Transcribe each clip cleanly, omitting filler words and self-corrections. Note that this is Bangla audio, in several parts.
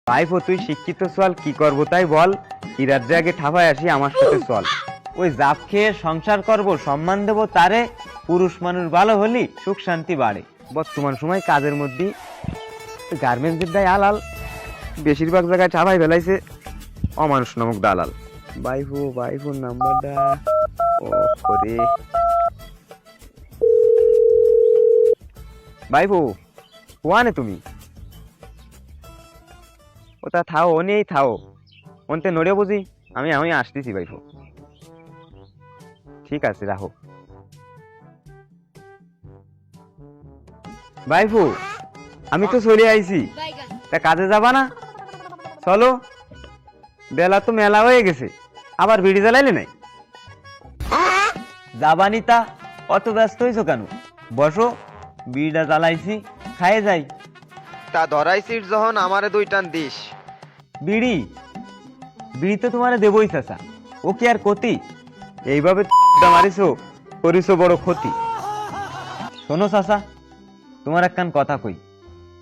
ভাইপো তুই শিক্ষিত চল, কি করবো তাই বল। ইরাজ্যে আগে ঠাপায় আসি, আমার সাথে চল। ওই জাপ খেয়ে সংসার করব, সম্মান দেব তারে, পুরুষ মানুষ ভালো হলি সুখ শান্তি বাড়ে। বর্তমান সময় কাজের মধ্যে গার্মেন্টস বিদ্যায় আলাল, বেশিরভাগ জায়গায় ঠাপাই ফেলাইছে অমানুষ নামক দালাল। ভাইপো ভাইপোর নাম্বারটা ও করে। ভাইপো ওয়ানে তুমি ওটা থাও, ও নিয়েই থাও, ওনতে নড়ে বুঝি। আমি আমি আসতেছি ভাইপো। ঠিক আছে রাখো। ভাইপো আমি তো চলে আইছি, তা কাজে যাবা না? চলো, বেলা তো মেলা হয়ে গেছে, আবার বিড়ি জ্বালাইলে নাই? যাবানি তা অত ব্যস্ত হইছো কেন? বসো, বিড়িটা জ্বালাইছি, খায়ে যাই। তা ধরাইছিস যখন আমারে দুই টান দিস। বিড়ি বিড়ি তো তোমারে দেবই চাচা, ও কি আর ক্ষতি? এইভাবে মারিছো, করিছো বড় ক্ষতি। শোনো চাচা, তোমার একখান কথা কই,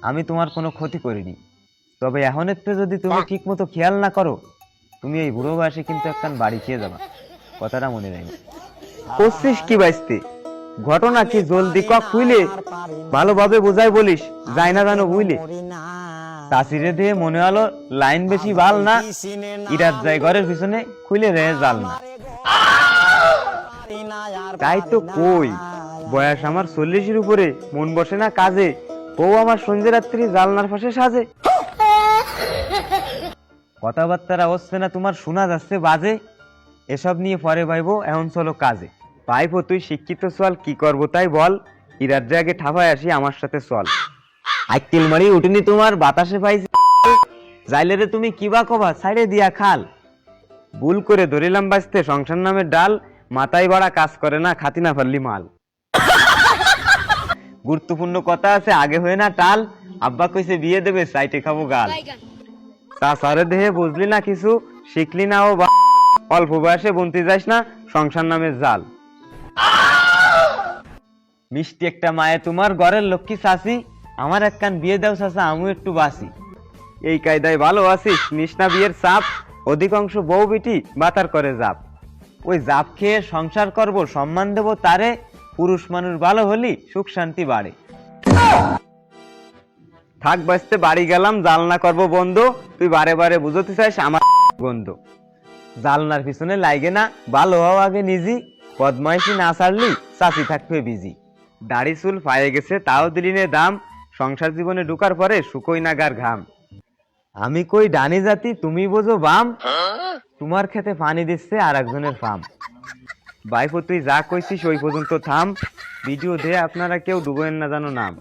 আমি তোমার কোনো ক্ষতি করিনি, তবে এখন একটু যদি তুমি ঠিক মতো খেয়াল না করো, তুমি এই বুড়ো বয়সে কিন্তু একখান বাড়ি খেয়ে যাবা, কথাটা মনে রাখো। করছিস কি বাইস্তি? ঘটনা কি জলদি কক খুইলে, ভালোভাবে বোঝাই বলিস, যাই না জানো বুঝলে। চাষিরে দিয়ে মনে হলো লাইন বেশি ভাল না, ইরাত যায় ঘরের পিছনে, খুলে রে জাল না। তাই তো কই, বয়স আমার 40-এর উপরে, মন বসে না কাজে, বউ আমার সন্ধ্যে রাত্রি জালনার পাশে সাজে। কথাবার্তারা হচ্ছে না তোমার, শোনা যাচ্ছে বাজে। এসব নিয়ে পরে ভাইবো, এখন চলো কাজে। ভাইপো তুই শিক্ষিত চল, কি করবো তাই বল। ইরাজ্যে আগে ঠাপায় আসি, আমার সাথে চল। আইকেল মারি উঠেনি তোমার, বাতাসে পাইছি যাইলে রে তুমি কিবা কবা, ছাইড়ে দিয়া খাল। ভুল করে ধরিলাম বাঁচতে সংসার নামের ডাল, মাথায় বাড়া কাজ করে না, খাতি না পারলি মাল। গুরুত্বপূর্ণ কথা আছে, আগে হয়ে না টাল, আব্বা কইছে বিয়ে দেবে, সাইটে খাবো গাল। তা সারে দেহে বুঝলি না কিছু, শিখলি না ও অল্প বয়সে বুনতে যাস না সংসার নামের জাল। মিষ্টি একটা মায়ে তোমার ঘরের লক্ষ্মী চাষি, আমার একখান বিয়ে দাও চাচা, আমি একটু বাসি। এই কায়দায় ভালো আছিস, নিষ্ণা বিয়ের চাপ, অধিকাংশ বউ বিটি বাতার করে জাপ। ওই জাপ খেয়ে সংসার করব, সম্মান দেব তারে, পুরুষ মানুষ ভালো হলি সুখ শান্তি বাড়ে। থাক বাঁচতে বাড়ি গেলাম, জালনা করব বন্ধ, তুই বারে বারে বুঝতে চাইস আমার গন্ধ। জালনার পিছনে লাগে না, ভালো হওয়া আগে নিজি, বদমাইশি না ছাড়লি চাচি থাকবে বিজি। দাড়ি চুল পায়ে গেছে তাও দিলি নে দাম, সংসার জীবনে ঢুকার পরে শুকোই নাগার ঘাম। আমি কই ডানি জাতি, তুমি বোঝো বাম, তোমার খেতে পানি দিচ্ছে আর একজনের ফার্ম। ভাইপো তুই যা কইছিস ওই পর্যন্ত থাম, ভিডিও দিয়ে আপনারা কেউ ডুবেন না জানো নাম।